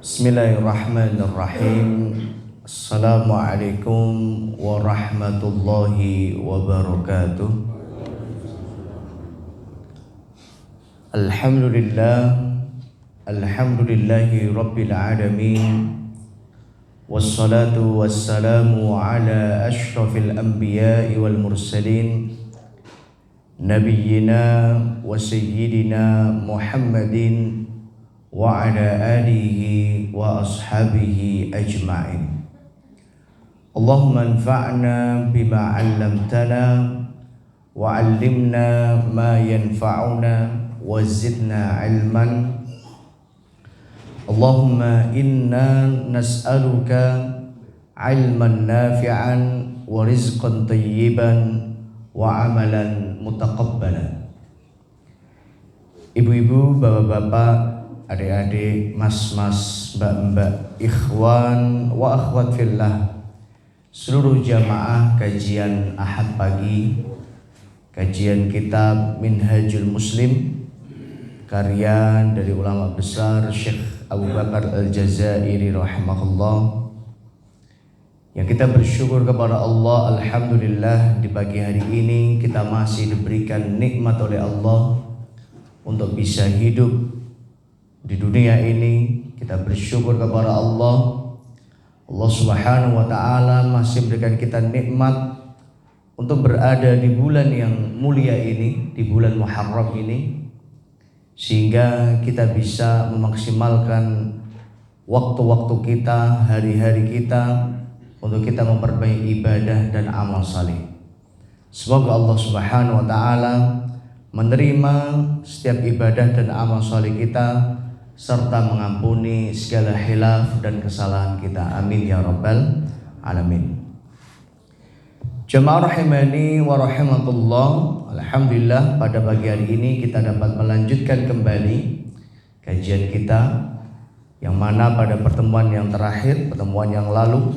Bismillahirrahmanirrahim. Assalamualaikum warahmatullahi wabarakatuh. Alhamdulillahi rabbil alamin. Wassalatu wassalamu ala ashrafil anbiya'i wal mursalin, nabiyyina wa sayyidina Muhammadin wa ala alihi wa ashabihi ajma'in. Allahumma anfa'na bima 'allamtana wa 'allimna ma yanfa'una wa zidna 'ilman. Allahumma inna nas'aluka 'ilman nafi'an wa rizqan thayyiban wa 'amalan mutaqabbalan. Ibu-ibu, bapak-bapak, adik-adik, mas-mas, mbak-mbak, ikhwan wa akhwat fillah, seluruh jamaah kajian Ahad pagi, kajian kitab Minhajul Muslim, karya dari ulama besar Syekh Abu Bakar Al-Jazairi rahimahullah, yang kita bersyukur kepada Allah. Alhamdulillah, di pagi hari ini kita masih diberikan nikmat oleh Allah untuk bisa hidup di dunia ini. Kita bersyukur kepada Allah. Allah Subhanahu wa ta'ala masih berikan kita nikmat untuk berada di bulan yang mulia ini, di bulan Muharram ini, sehingga kita bisa memaksimalkan waktu-waktu kita, hari-hari kita, untuk kita memperbaiki ibadah dan amal saleh. Semoga Allah Subhanahu wa ta'ala menerima setiap ibadah dan amal saleh kita, serta mengampuni segala khilaf dan kesalahan kita. Amin ya rabbal alamin. Jamaah rahimani wa rahimakumullah. Alhamdulillah, pada pagi hari ini kita dapat melanjutkan kembali kajian kita, yang mana pada pertemuan yang terakhir, pertemuan yang lalu,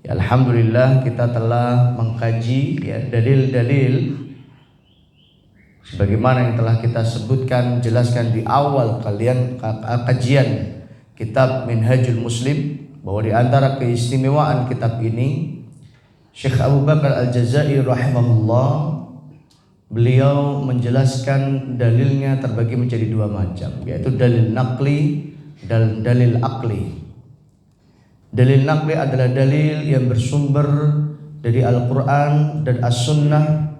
ya, alhamdulillah kita telah mengkaji dalil-dalil sebagaimana yang telah kita sebutkan, jelaskan di awal kajian kitab Minhajul Muslim, bahwa di antara keistimewaan kitab ini, Syekh Abu Bakar Al-Jazairi rahimahullah, beliau menjelaskan dalilnya terbagi menjadi dua macam, yaitu dalil naqli dan dalil akli. Dalil naqli adalah dalil yang bersumber dari Al-Quran dan As-Sunnah,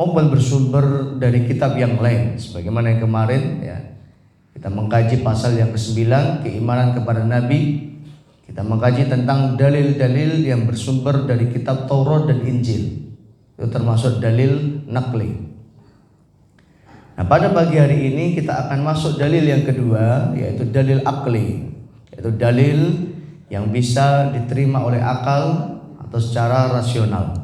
maupun bersumber dari kitab yang lain, sebagaimana yang kemarin ya, kita mengkaji pasal yang ke-9, keimanan kepada Nabi. Kita mengkaji tentang dalil-dalil yang bersumber dari kitab Taurat dan Injil, itu termasuk dalil naqli. Nah, pada pagi hari ini kita akan masuk dalil yang kedua, yaitu dalil akli, yaitu dalil yang bisa diterima oleh akal atau secara rasional.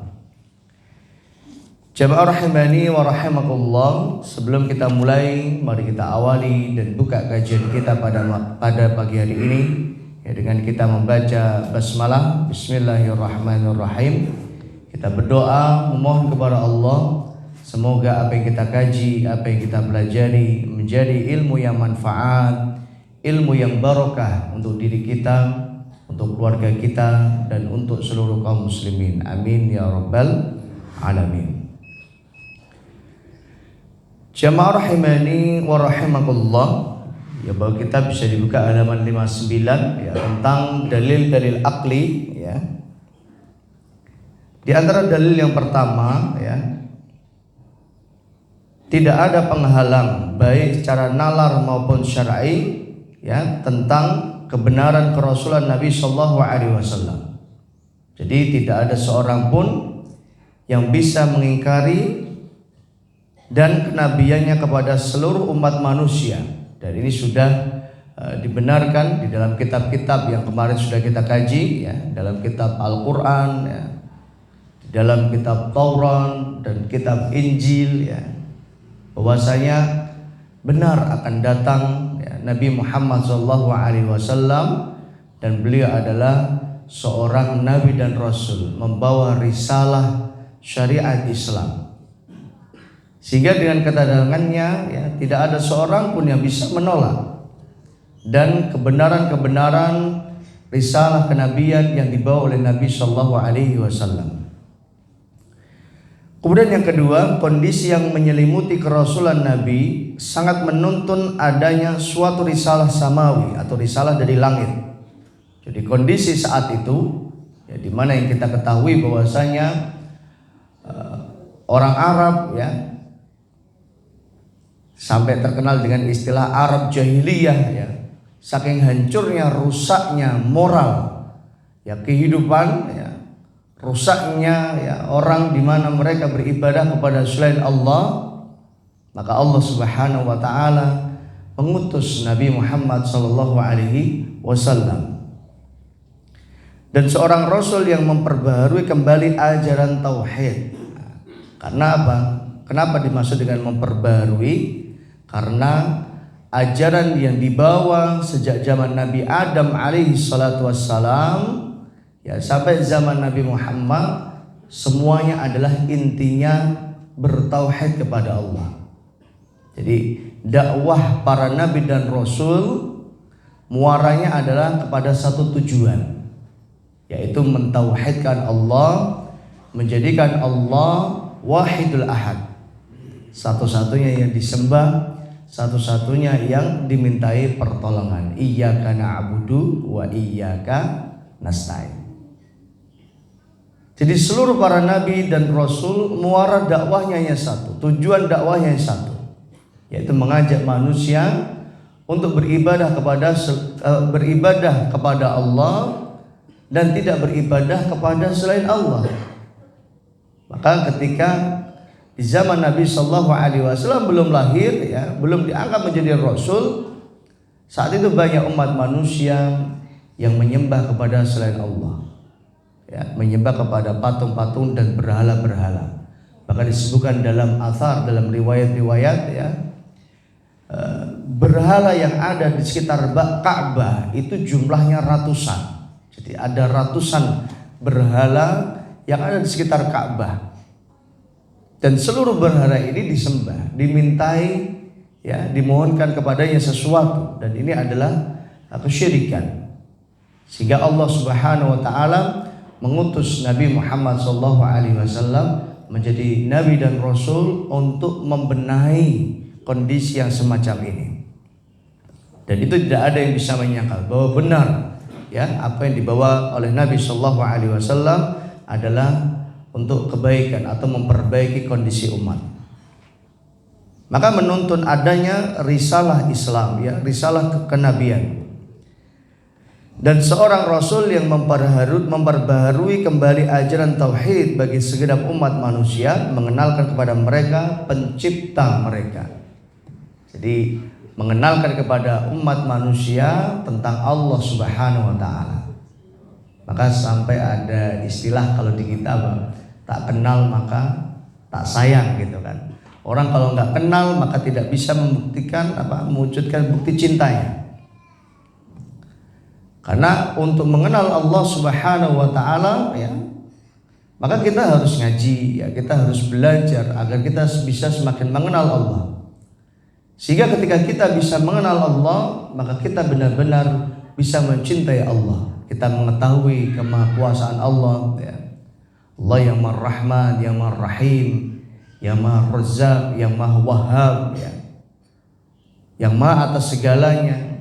Jamaah rahimani wa rahimakumullah, sebelum kita mulai, mari kita awali dan buka kajian kita pada pagi hari ini ya, dengan kita membaca basmalah, bismillahirrahmanirrahim. Kita berdoa memohon kepada Allah, semoga apa yang kita kaji, apa yang kita pelajari menjadi ilmu yang manfaat, ilmu yang barokah untuk diri kita, untuk keluarga kita, dan untuk seluruh kaum muslimin. Amin ya rabbal alamin. Jamaah rahimani wa rahimakumullah, ya, bahwa kita bisa dibuka halaman 59 ya, tentang dalil-dalil akli ya. Di antara dalil yang pertama ya, tidak ada penghalang baik secara nalar maupun syar'i ya tentang kebenaran kerasulan Nabi sallallahu alaihi wasallam. Jadi tidak ada seorang pun yang bisa mengingkari dan kenabiannya kepada seluruh umat manusia. Dan ini sudah dibenarkan di dalam kitab-kitab yang kemarin sudah kita kaji ya, dalam kitab Al-Quran ya, dalam kitab Taurat dan kitab Injil ya, bahwasanya benar akan datang ya, Nabi Muhammad SAW, dan beliau adalah seorang nabi dan rasul, membawa risalah syariat Islam. Sehingga dengan kedatangannya ya, tidak ada seorang pun yang bisa menolak dan kebenaran-kebenaran risalah kenabian yang dibawa oleh Nabi Shallallahu Alaihi Wasallam. Kemudian yang kedua, kondisi yang menyelimuti kerasulan Nabi sangat menuntun adanya suatu risalah samawi atau risalah dari langit. Jadi kondisi saat itu, ya, di mana yang kita ketahui bahwasanya orang Arab, ya, sampai terkenal dengan istilah Arab jahiliyah, ya, saking hancurnya, rusaknya moral, ya, kehidupan, ya, rusaknya, ya, orang di mana mereka beribadah kepada selain Allah, maka Allah Subhanahu wa taala mengutus Nabi Muhammad sallallahu alaihi wasallam. Dan seorang rasul yang memperbaharui kembali ajaran tauhid. Karena apa? Kenapa dimaksud dengan memperbaharui? Karena ajaran yang dibawa sejak zaman Nabi Adam alaihi salatu wassalam, ya, sampai zaman Nabi Muhammad, semuanya adalah intinya bertauhid kepada Allah. Jadi dakwah para nabi dan rasul muaranya adalah kepada satu tujuan, yaitu mentauhidkan Allah, menjadikan Allah wahidul ahad, satu-satunya yang disembah, satu-satunya yang dimintai pertolongan. Iyyaka na'budu wa iyyaka nasta'in. Jadi seluruh para nabi dan rasul muara dakwahnya hanya satu, tujuan dakwahnya hanya satu, yaitu mengajak manusia untuk beribadah kepada Allah dan tidak beribadah kepada selain Allah. Maka ketika di zaman Nabi Shallallahu Alaihi Wasallam belum lahir, ya, belum diangkat menjadi rasul, saat itu banyak umat manusia yang menyembah kepada selain Allah, ya, menyembah kepada patung-patung dan berhala-berhala. Bahkan disebutkan dalam athar, dalam riwayat-riwayat, ya, berhala yang ada di sekitar Ka'bah itu jumlahnya ratusan. Jadi ada ratusan berhala yang ada di sekitar Ka'bah, dan seluruh berhala ini disembah, dimintai, ya, dimohonkan kepadanya sesuatu, dan ini adalah kesyirikan. Sehingga Allah Subhanahu wa taala mengutus Nabi Muhammad SAW menjadi nabi dan rasul untuk membenahi kondisi yang semacam ini. Dan itu tidak ada yang bisa menyangkal bahwa benar, ya, apa yang dibawa oleh Nabi SAW adalah untuk kebaikan atau memperbaiki kondisi umat. Maka menuntun adanya risalah Islam, ya, risalah kenabian. Dan seorang rasul yang memperbaharui kembali ajaran tauhid bagi segenap umat manusia, mengenalkan kepada mereka pencipta mereka. Jadi mengenalkan kepada umat manusia tentang Allah Subhanahu wa taala. Maka sampai ada istilah kalau di kita, tak kenal maka tak sayang, gitu kan. Orang kalau nggak kenal maka tidak bisa mewujudkan bukti cintanya. Karena untuk mengenal Allah Subhanahu wa taala, ya, maka kita harus ngaji, ya, kita harus belajar agar kita bisa semakin mengenal Allah. Sehingga ketika kita bisa mengenal Allah, maka kita benar-benar bisa mencintai Allah. Kita mengetahui kemahakuasaan Allah, ya. Allah yang Maha Rahman, yang Maha Rahim, yang Maha Razzaq, yang Maha Wahhab, ya, yang Maha atas segalanya.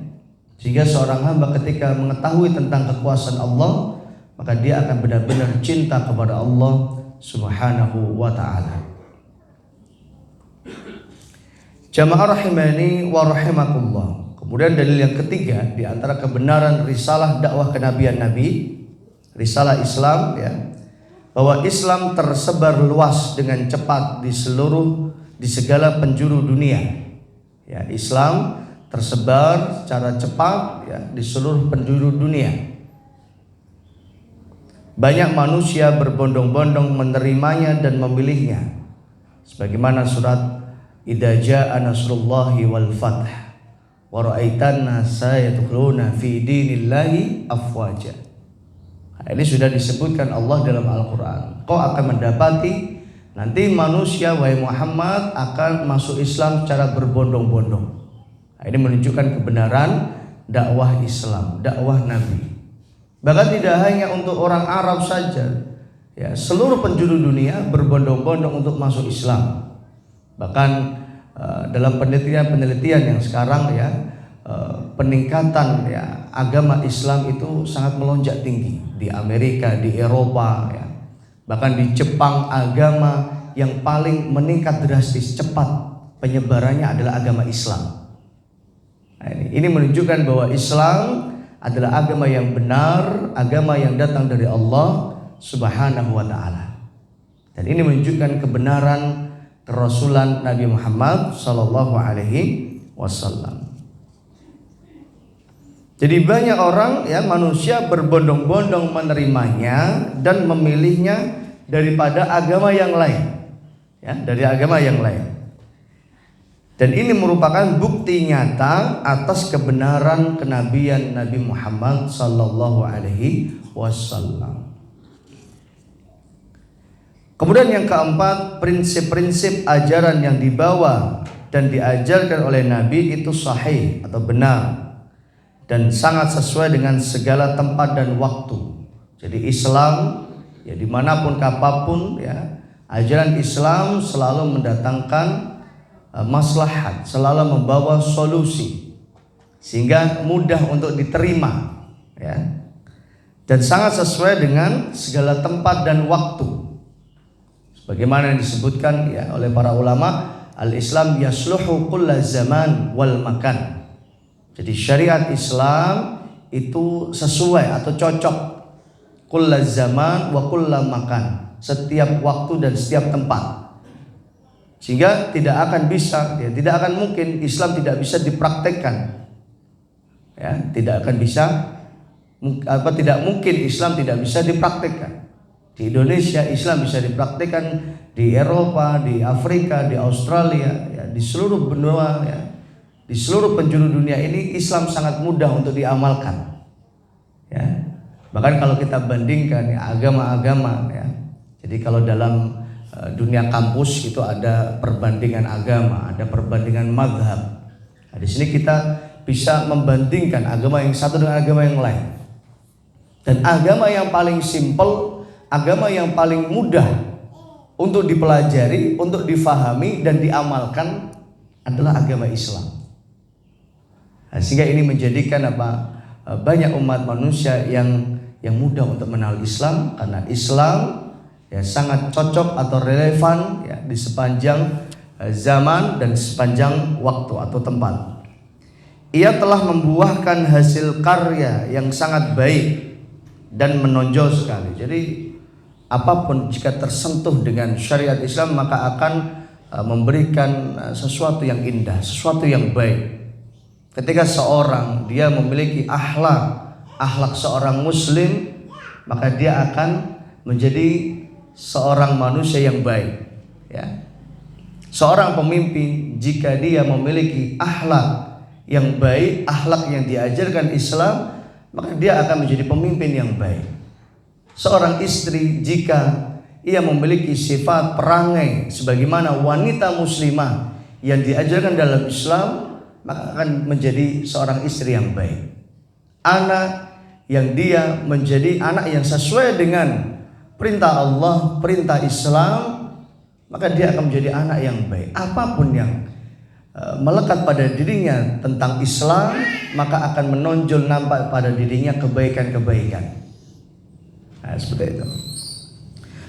Sehingga seorang hamba ketika mengetahui tentang kekuasaan Allah, maka dia akan benar-benar cinta kepada Allah Subhanahu wa ta'ala. Jamaah rahimani wa rahimakumullah. Kemudian dalil yang ketiga di antara kebenaran risalah dakwah kenabian Nabi, risalah Islam, ya, bahwa Islam tersebar luas dengan cepat di segala penjuru dunia. Ya, Islam tersebar secara cepat, ya, di seluruh penjuru dunia. Banyak manusia berbondong-bondong menerimanya dan memilihnya. Sebagaimana surat Idza jaa nasrullahi wal fath wa ra'aitan nasa yadkhuluna fi dinillahi afwaja. Nah, ini sudah disebutkan Allah dalam Al-Qur'an. Kau akan mendapati nanti manusia, wahai Muhammad, akan masuk Islam secara berbondong-bondong. Nah, ini menunjukkan kebenaran dakwah Islam, dakwah Nabi. Bahkan tidak hanya untuk orang Arab saja, ya, seluruh penjuru dunia berbondong-bondong untuk masuk Islam. Bahkan dalam penelitian yang sekarang ya, peningkatan ya agama Islam itu sangat melonjak tinggi di Amerika, di Eropa, ya. Bahkan di Jepang agama yang paling meningkat drastis cepat penyebarannya adalah agama Islam. Nah, ini menunjukkan bahwa Islam adalah agama yang benar, agama yang datang dari Allah Subhanahu wa taala. Dan ini menunjukkan kebenaran kerasulan Nabi Muhammad sallallahu alaihi wasallam. Jadi banyak orang ya, manusia berbondong-bondong menerimanya dan memilihnya daripada agama yang lain. Ya, dari agama yang lain. Dan ini merupakan bukti nyata atas kebenaran kenabian Nabi Muhammad sallallahu alaihi wasallam. Kemudian yang keempat, prinsip-prinsip ajaran yang dibawa dan diajarkan oleh Nabi itu sahih atau benar dan sangat sesuai dengan segala tempat dan waktu. Jadi Islam ya dimanapun kapapun ya, ajaran Islam selalu mendatangkan maslahat, selalu membawa solusi sehingga mudah untuk diterima ya, dan sangat sesuai dengan segala tempat dan waktu sebagaimana yang disebutkan ya oleh para ulama, al-Islam yasluhu kulla zaman wal makan. Jadi syariat Islam itu sesuai atau cocok kulla zaman wa kulla makan, setiap waktu dan setiap tempat. Sehingga tidak akan bisa, ya, tidak akan mungkin Islam tidak bisa dipraktekkan, ya, tidak akan bisa, tidak mungkin Islam tidak bisa dipraktekkan. Di Indonesia Islam bisa dipraktekkan, di Eropa, di Afrika, di Australia, ya, di seluruh benua, ya, di seluruh penjuru dunia ini Islam sangat mudah untuk diamalkan. Ya, bahkan kalau kita bandingkan ya, agama-agama, ya, jadi kalau dalam dunia kampus itu ada perbandingan agama, ada perbandingan mazhab. Nah, di sini kita bisa membandingkan agama yang satu dengan agama yang lain. Dan agama yang paling simpel, agama yang paling mudah untuk dipelajari, untuk difahami dan diamalkan adalah agama Islam. Nah, sehingga ini menjadikan banyak umat manusia yang mudah untuk mengenal Islam karena Islam ya sangat cocok atau relevan ya di sepanjang zaman dan sepanjang waktu atau tempat. Ia telah membuahkan hasil karya yang sangat baik dan menonjol sekali. Jadi apapun jika tersentuh dengan syariat Islam maka akan memberikan sesuatu yang indah, sesuatu yang baik. Ketika seorang dia memiliki akhlak seorang muslim, maka dia akan menjadi seorang manusia yang baik ya. Seorang pemimpin jika dia memiliki akhlak yang baik, akhlak yang diajarkan Islam, maka dia akan menjadi pemimpin yang baik. Seorang istri jika ia memiliki sifat perangai sebagaimana wanita muslimah yang diajarkan dalam Islam, maka akan menjadi seorang istri yang baik. Anak yang dia menjadi anak yang sesuai dengan perintah Allah, perintah Islam, maka dia akan menjadi anak yang baik. Apapun yang melekat pada dirinya tentang Islam, maka akan menonjol nampak pada dirinya kebaikan-kebaikan. Nah, seperti itu.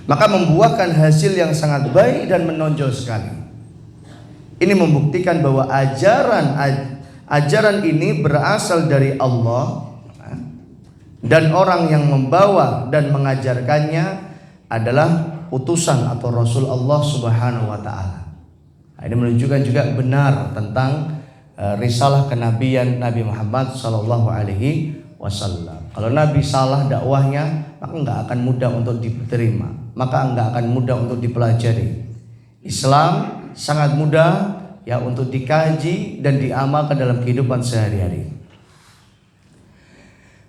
Maka membuahkan hasil yang sangat baik dan menonjol sekali. Ini membuktikan bahwa ajaran ini berasal dari Allah. Dan orang yang membawa dan mengajarkannya adalah utusan atau Rasul Allah Subhanahu wa taala. Nah, ini menunjukkan juga benar tentang risalah kenabian Nabi Muhammad sallallahu alaihi wasallam. Kalau Nabi salah dakwahnya, maka enggak akan mudah untuk diterima, maka enggak akan mudah untuk dipelajari. Islam sangat mudah ya untuk dikaji dan diamalkan dalam kehidupan sehari-hari.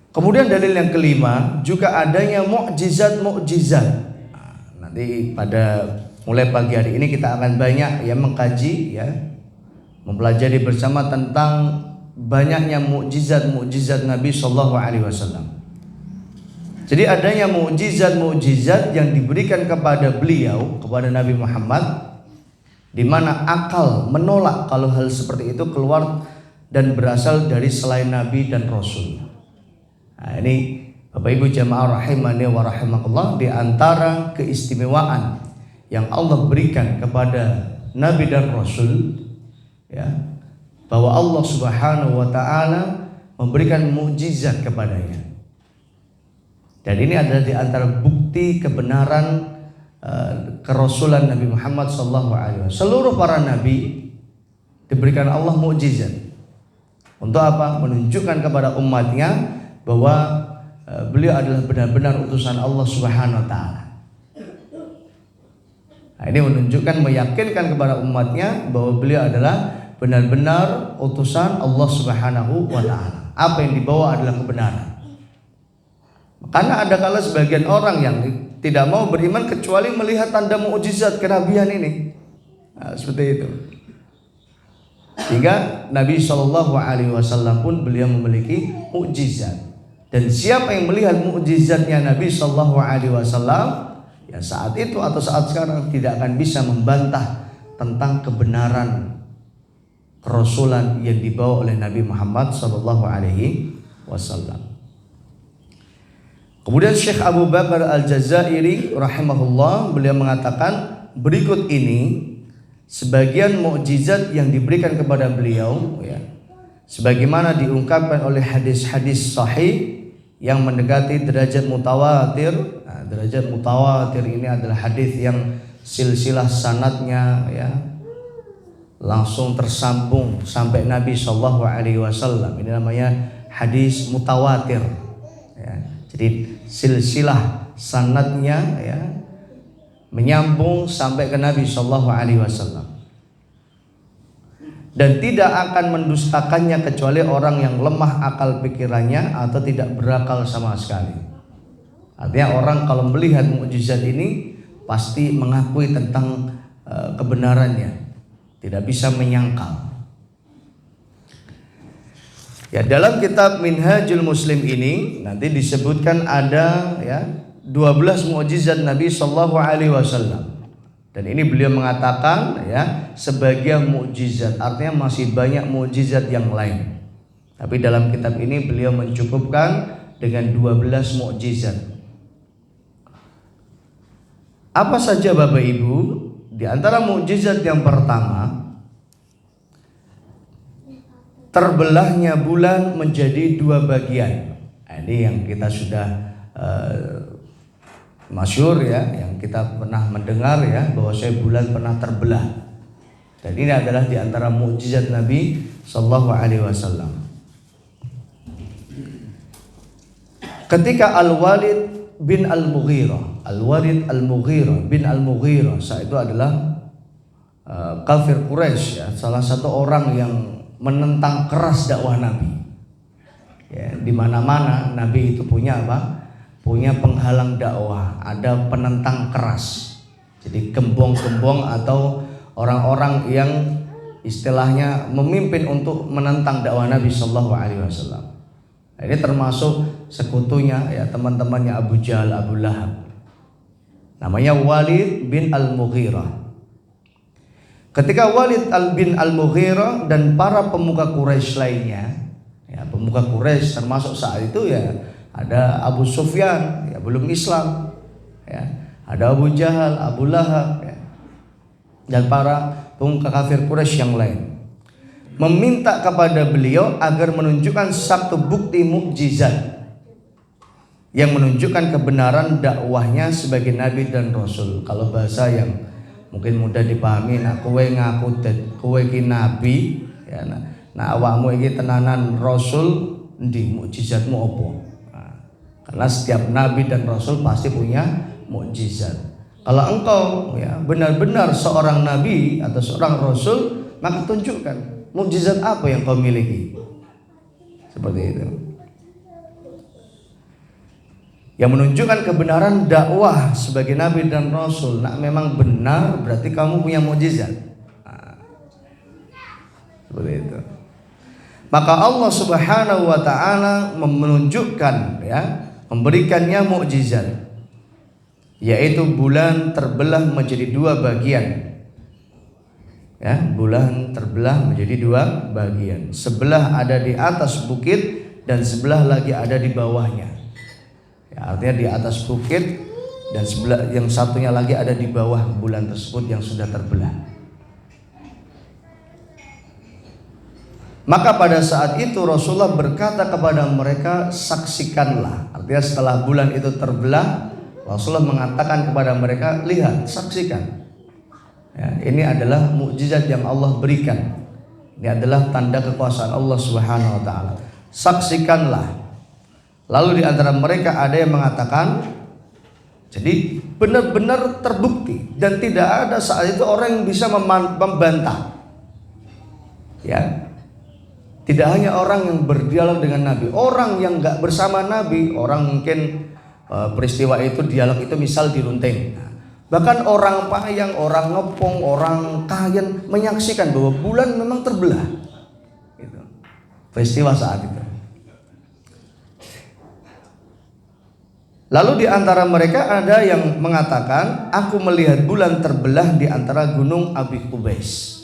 Kemudian dalil yang kelima juga adanya mukjizat-mukjizat. Nah, nanti pada mulai pagi hari ini kita akan banyak ya mengkaji ya, mempelajari bersama tentang banyaknya mukjizat Nabi Shallallahu Alaihi Wasallam. Jadi adanya mukjizat yang diberikan kepada beliau, kepada Nabi Muhammad, di mana akal menolak kalau hal seperti itu keluar dan berasal dari selain Nabi dan Rasul. Nah, ini Bapak Ibu jamaah rahimani wa rahimakumullah, di antara keistimewaan yang Allah berikan kepada Nabi dan Rasul, ya, bahwa Allah Subhanahu wa taala memberikan mukjizat kepadanya. Dan ini adalah di antara bukti kebenaran kerasulan Nabi Muhammad SAW. Seluruh para nabi diberikan Allah mukjizat. Untuk apa? Menunjukkan kepada umatnya bahwa beliau adalah benar-benar utusan Allah Subhanahu wa taala. Nah, ini menunjukkan, meyakinkan kepada umatnya bahwa beliau adalah benar-benar utusan Allah Subhanahu wa taala. Apa yang dibawa adalah kebenaran. Karena ada kala sebagian orang yang tidak mau beriman kecuali melihat tanda mukjizat kenabian ini. Nah, seperti itu. Sehingga Nabi Shallallahu Alaihi Wasallam pun beliau memiliki mukjizat. Dan siapa yang melihat mukjizatnya Nabi Shallallahu Alaihi Wasallam, ya saat itu atau saat sekarang tidak akan bisa membantah tentang kebenaran kerasulan yang dibawa oleh Nabi Muhammad Shallallahu Alaihi Wasallam. Kemudian Syekh Abu Bakar Al-Jazairi rahimahullah, beliau mengatakan berikut ini sebagian mukjizat yang diberikan kepada beliau, ya, sebagaimana diungkapkan oleh hadis-hadis sahih yang mendekati derajat mutawatir. Nah, derajat mutawatir ini adalah hadis yang silsilah sanadnya, ya, langsung tersambung sampai Nabi Shallallahu Alaihi Wasallam. Ini namanya hadis mutawatir. Ya. Jadi silsilah sanadnya, ya, menyambung sampai ke Nabi Shallallahu Alaihi Wasallam. Dan tidak akan mendustakannya kecuali orang yang lemah akal pikirannya atau tidak berakal sama sekali. Artinya orang kalau melihat mukjizat ini pasti mengakui tentang kebenarannya, tidak bisa menyangkal. Ya, dalam kitab Minhajul Muslim ini nanti disebutkan ada, ya, 12 mukjizat Nabi Shallallahu Alaihi Wasallam. Dan ini beliau mengatakan, ya, sebagian mukjizat, artinya masih banyak mukjizat yang lain. Tapi dalam kitab ini beliau mencukupkan dengan 12 mukjizat. Apa saja Bapak Ibu? Di antara mukjizat yang pertama, terbelahnya bulan menjadi 2 bagian. Nah, ini yang kita sudah masyhur, ya, yang kita pernah mendengar, ya, bahwa bulan pernah terbelah. Dan ini adalah di antara mukjizat Nabi Sallallahu Alaihi Wasallam. Ketika Al-Walid bin Al-Mughirah, bin Al-Mughirah, saat itu adalah kafir Quraisy, ya, salah satu orang yang menentang keras dakwah Nabi. Ya, di mana-mana Nabi itu punya apa? Punya penghalang dakwah, ada penentang keras. Jadi gembong-gembong atau orang-orang yang istilahnya memimpin untuk menentang dakwah Nabi Sallallahu Alaihi Wasallam. Ini termasuk sekutunya, ya, teman-temannya Abu Jahal, Abu Lahab. Namanya Walid bin Al-Mughirah. Ketika Walid bin Al-Mughirah dan para pemuka Quraisy lainnya, ya, pemuka Quraisy termasuk saat itu, ya, ada Abu Sufyan, ya, belum Islam, ya, ada Abu Jahal, Abu Lahab, ya, dan para pemuka kafir Quraisy yang lain, meminta kepada beliau agar menunjukkan satu bukti mukjizat yang menunjukkan kebenaran dakwahnya sebagai Nabi dan Rasul. Kalau bahasa yang mungkin mudah dipahami, nah kowe ngaku kowe iki nabi, ya, nah awakmu iki tenanan rasul, endi mukjizatmu apa? Nah, karena setiap nabi dan rasul pasti punya mukjizat. Kalau engkau, ya, benar-benar seorang nabi atau seorang rasul, maka tunjukkan mukjizat apa yang kau miliki. Seperti itu. Yang menunjukkan kebenaran dakwah sebagai nabi dan rasul. Nah, memang benar, berarti kamu punya mukjizat. Nah, seperti itu. Maka Allah Subhanahu wa taala menunjukkan, ya, memberikannya mukjizat, yaitu bulan terbelah menjadi dua bagian. Ya, bulan terbelah menjadi dua bagian. Sebelah ada di atas bukit dan sebelah lagi ada di bawahnya. Ya, artinya di atas bukit dan sebelah yang satunya lagi ada di bawah bulan tersebut yang sudah terbelah. Maka pada saat itu Rasulullah berkata kepada mereka, saksikanlah. Artinya setelah bulan itu terbelah, Rasulullah mengatakan kepada mereka, lihat, saksikan. Ya, ini adalah mukjizat yang Allah berikan. Ini adalah tanda kekuasaan Allah Subhanahu wa taala. Saksikanlah. Lalu di antara mereka ada yang mengatakan, jadi benar-benar terbukti dan tidak ada saat itu orang yang bisa membantah. Ya. Tidak hanya orang yang berdialog dengan Nabi, orang yang enggak bersama Nabi, orang mungkin peristiwa itu, dialog itu misal di Runting. Bahkan orang Payang, orang Ngepong, orang Kayen menyaksikan bahwa bulan memang terbelah. Gitu. Peristiwa saat itu. Lalu di antara mereka ada yang mengatakan, aku melihat bulan terbelah di antara gunung Abi Qubais.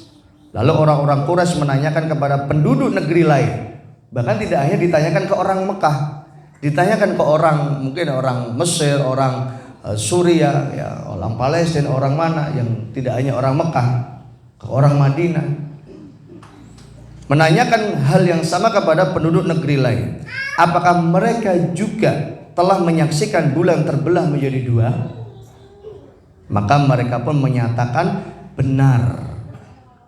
Lalu orang-orang Quraisy menanyakan kepada penduduk negeri lain. Bahkan tidak hanya ditanyakan ke orang Mekah, ditanyakan ke orang, mungkin orang Mesir, orang Suriah, ya, orang Palestina, orang mana, yang tidak hanya orang Mekah, ke orang Madinah, menanyakan hal yang sama kepada penduduk negeri lain. Apakah mereka juga telah menyaksikan bulan terbelah menjadi dua? Maka mereka pun menyatakan benar,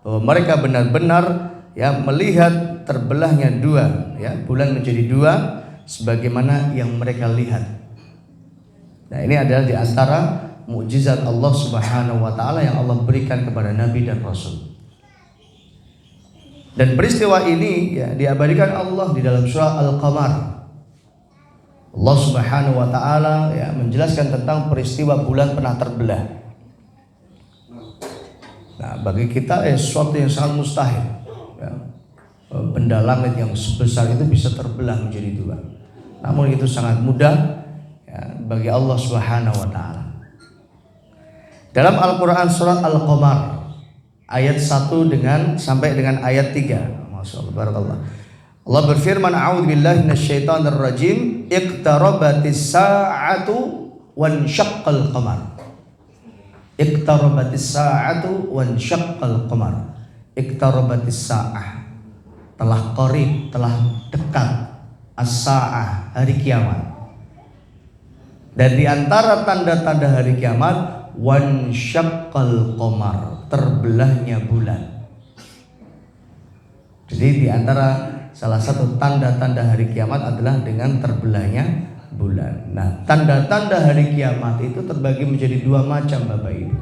bahwa mereka benar-benar, ya, melihat terbelahnya dua, ya, bulan menjadi dua sebagaimana yang mereka lihat. Nah, ini adalah di antara mukjizat Allah Subhanahu wa taala yang Allah berikan kepada nabi dan rasul. Dan peristiwa ini, ya, diabadikan Allah di dalam surah Al-Qamar. Allah Subhanahu wa taala, ya, menjelaskan tentang peristiwa bulan pernah terbelah. Nah, bagi kita sesuatu yang sangat mustahil, ya. Benda langit yang sebesar itu bisa terbelah menjadi dua. Namun itu sangat mudah, bagi Allah Subhanahu wa taala. Dalam Al-Qur'an surat Al-Qamar ayat 1 sampai dengan ayat 3. Masyaallah, barakallah. Allah berfirman, a'udzubillahi minasyaitonir rajim, iqtarabatis sa'atu wansyaqqal qamar. Iqtarabatis sa'atu wansyaqqal qamar. Iqtarabatis sa'ah, telah qarib, telah dekat, as-sa'ah, hari kiamat. Dan di antara tanda-tanda hari kiamat, wansyaqqal qamar, terbelahnya bulan. Jadi di antara salah satu tanda-tanda hari kiamat adalah dengan terbelahnya bulan. Nah, tanda-tanda hari kiamat itu terbagi menjadi dua macam, Bapak Ibu.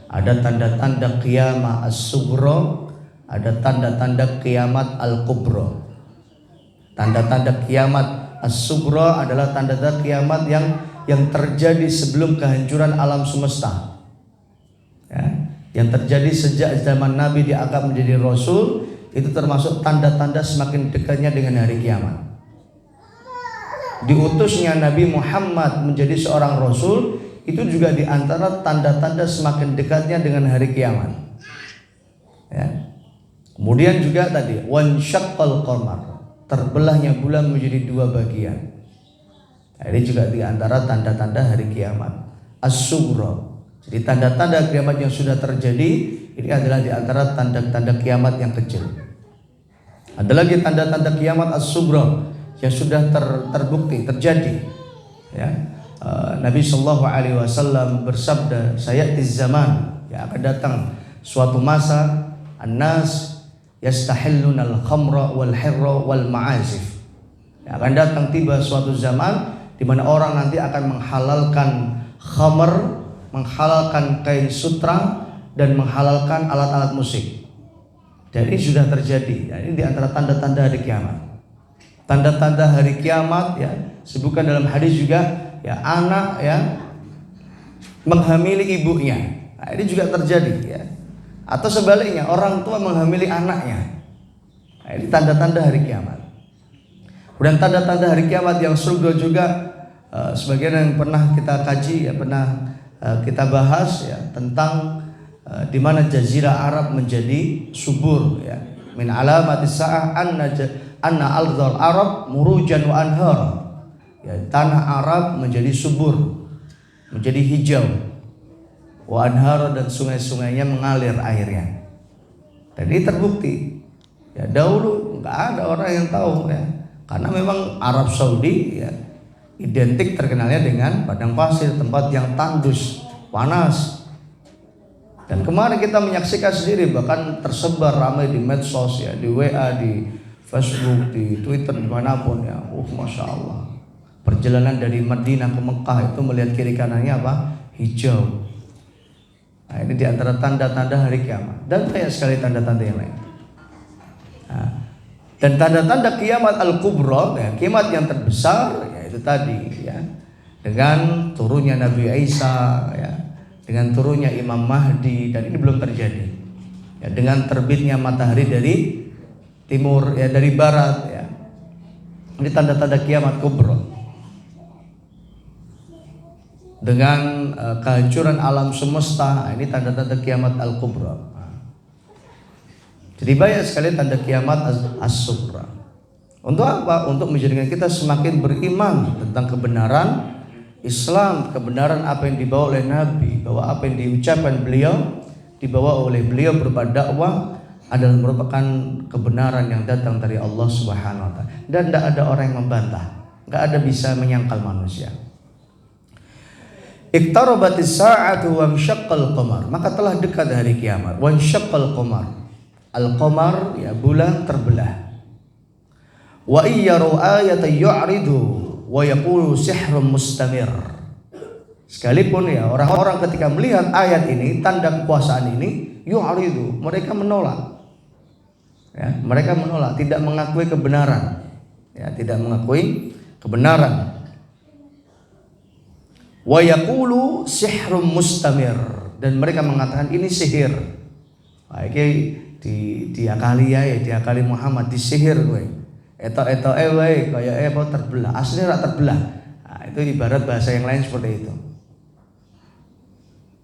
Ada tanda-tanda kiamat as-sughra, ada tanda-tanda kiamat al-kubra. Tanda-tanda kiamat as-sughra adalah tanda-tanda kiamat yang terjadi sebelum kehancuran alam semesta, ya, yang terjadi sejak zaman Nabi diangkat menjadi Rasul. Itu termasuk tanda-tanda semakin dekatnya dengan hari kiamat. Diutusnya Nabi Muhammad menjadi seorang Rasul, itu juga diantara tanda-tanda semakin dekatnya dengan hari kiamat, ya. Kemudian juga tadi wansyaqqal qamar, terbelahnya bulan menjadi dua bagian. Nah, ini juga di antara tanda-tanda hari kiamat as-sughra. Jadi tanda-tanda kiamat yang sudah terjadi ini adalah di antara tanda-tanda kiamat yang kecil. Ada lagi tanda-tanda kiamat as-sughra yang sudah terbukti terjadi, ya. Nabi sallallahu alaihi wasallam bersabda, sayatiz zaman, ya, akan datang suatu masa an-nas yastahilluna al-khamra wal hirra wal ma'azif. Ya, akan datang tiba suatu zaman di mana orang nanti akan menghalalkan khamr, menghalalkan kain sutra, dan menghalalkan alat-alat musik. Dan ini sudah terjadi. Ini di antara tanda-tanda hari kiamat. Tanda-tanda hari kiamat, ya, sebutkan dalam hadis juga, ya, anak, ya, menghamili ibunya. Nah, ini juga terjadi, ya. Atau sebaliknya, orang tua menghamili anaknya. Nah, Nah, ini tanda-tanda hari kiamat. Kemudian tanda-tanda hari kiamat yang surga juga, sebagian yang pernah kita kaji, ya pernah kita bahas ya tentang di mana jazirah Arab menjadi subur ya. Min alamatis sa'ah anna ardhal Arab murujan wa anhar. Ya, tanah Arab menjadi subur, menjadi hijau. Wa anhar, dan sungai-sungainya mengalir airnya. Dan ini terbukti. Ya, dahulu nggak ada orang yang tahu ya. Karena memang Arab Saudi ya identik terkenalnya dengan padang pasir, tempat yang tandus, panas. Dan kemarin kita menyaksikan sendiri, bahkan tersebar ramai di medsos ya, di WA, di Facebook, di Twitter, dimanapun ya. Masya Allah. Perjalanan dari Madinah ke Mekah itu melihat kiri kanannya apa? Hijau. Nah, ini diantara tanda-tanda hari kiamat. Dan banyak sekali tanda-tanda yang lain. Nah, dan tanda-tanda kiamat al-kubra, ya, kiamat yang terbesar, ya itu tadi ya, dengan turunnya Nabi Isa ya, dengan turunnya Imam Mahdi, dan ini belum terjadi ya, dengan terbitnya matahari dari timur ya, dari barat ya. Ini tanda-tanda kiamat kubra. Dengan kehancuran alam semesta, ini tanda-tanda kiamat al-kubra. Jadi banyak sekali tanda kiamat as-sughra. Untuk apa? Untuk menjadikan kita semakin beriman tentang kebenaran Islam, kebenaran apa yang dibawa oleh Nabi, bahwa apa yang diucapkan beliau, dibawa oleh beliau berupa dakwah adalah merupakan kebenaran yang datang dari Allah Subhanahu wa taala. Dan tidak ada orang yang membantah, tidak ada bisa menyangkal manusia. Iqtarabatis sa'atu wa insyaqqal qamar, maka telah dekat hari kiamat. Wa insyaqqal qamar, al-qamar ya bulan terbelah. Wa iyyaru ayatan yu'ridu wa yaqulu sihrun mustamir. Sekalipun ya orang-orang ketika melihat ayat ini, tanda kekuasaan ini, yu'ridu, mereka menolak. Ya, mereka menolak, tidak mengakui kebenaran. Ya, tidak mengakui kebenaran. Wa yaqulu sihrun mustamir, dan mereka mengatakan ini sihir. Baik, diakali ya, diakali Muhammad, disihir kowe. Eto-eto wae kaya apa terbelah, aslinya ora terbelah. Nah, itu ibarat bahasa yang lain seperti itu.